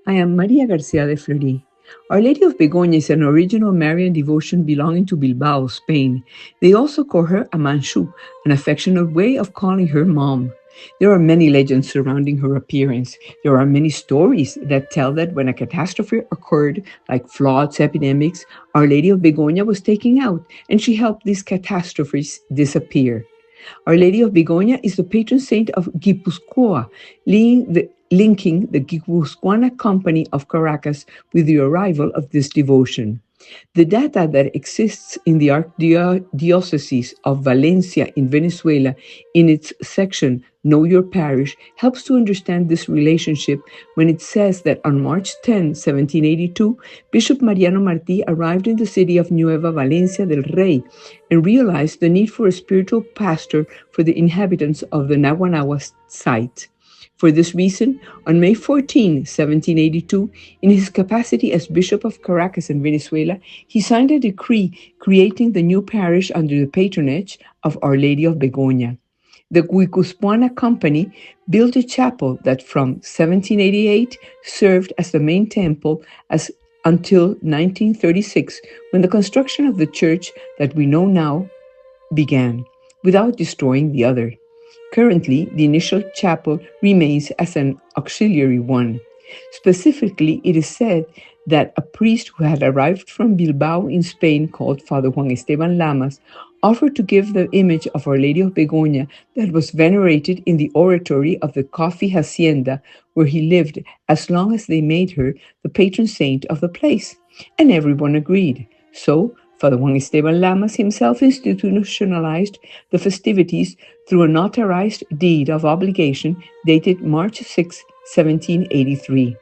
I am Maria Garcia de Fleury. Our Lady of Begoña is an original Marian devotion belonging to Bilbao, Spain. They also call her a Manchu, an affectionate way of calling her mom. There are many legends surrounding her appearance. There are many stories that tell that when a catastrophe occurred, like floods, epidemics, Our Lady of Begoña was taken out and she helped these catastrophes disappear. Our Lady of Begoña is the patron saint of Guipúzcoa, linking the Guipuzcoana Company of Caracas with the arrival of this devotion. The data that exists in the Archdiocese of Valencia in Venezuela in its section Know Your Parish helps to understand this relationship when it says that on March 10, 1782, Bishop Mariano Martí arrived in the city of Nueva Valencia del Rey and realized the need for a spiritual pastor for the inhabitants of the Naguanagua site. For this reason, on May 14, 1782, in his capacity as Bishop of Caracas and Venezuela, he signed a decree creating the new parish under the patronage of Our Lady of Begoña. The Guipuzcoana Company built a chapel that from 1788 served as the main temple until 1936, when the construction of the church that we know now began, without destroying the other. Currently, the initial chapel remains as an auxiliary one. Specifically, it is said that a priest who had arrived from Bilbao in Spain, called Father Juan Esteban Lamas, offered to give the image of Our Lady of Begoña that was venerated in the oratory of the coffee hacienda where he lived, as long as they made her the patron saint of the place. And everyone agreed. So, Father Juan Esteban Lamas himself institutionalized the festivities through a notarized deed of obligation dated March 6, 1783.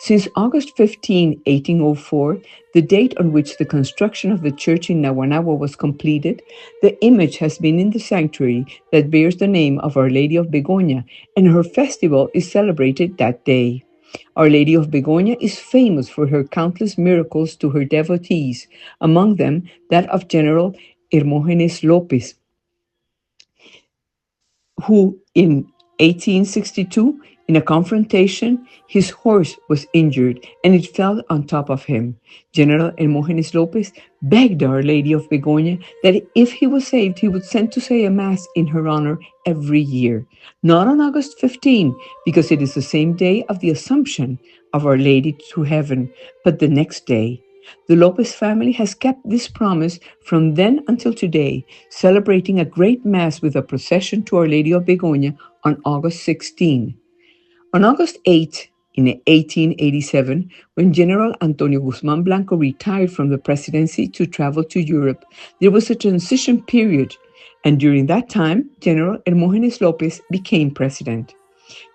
Since August 15, 1804, the date on which the construction of the church in Naguanagua was completed, the image has been in the sanctuary that bears the name of Our Lady of Begoña, and her festival is celebrated that day. Our Lady of Begoña is famous for her countless miracles to her devotees, among them that of General Hermógenes López, who in 1862, in a confrontation, his horse was injured and it fell on top of him. General Hermógenes López begged Our Lady of Begoña that if he was saved, he would send to say a mass in her honor every year. Not on August 15, because it is the same day of the Assumption of Our Lady to heaven, but the next day. The Lopez family has kept this promise from then until today, celebrating a great mass with a procession to Our Lady of Begoña on August 16. On August 8, in 1887, when General Antonio Guzmán Blanco retired from the presidency to travel to Europe, there was a transition period, and during that time, General Hermógenes López became president.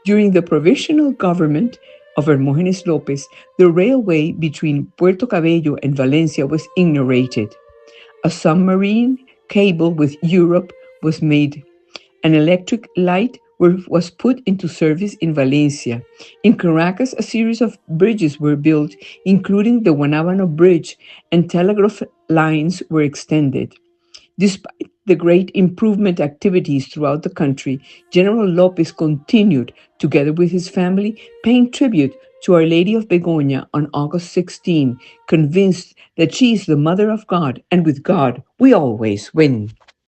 During the provisional government of Hermógenes López, the railway between Puerto Cabello and Valencia was inaugurated. A submarine cable with Europe was made. An electric light was put into service in Valencia. In Caracas, a series of bridges were built, including the Guanábano Bridge, and telegraph lines were extended. Despite the great improvement activities throughout the country, General Lopez continued, together with his family, paying tribute to Our Lady of Begoña on August 16, convinced that she is the Mother of God, and with God we always win.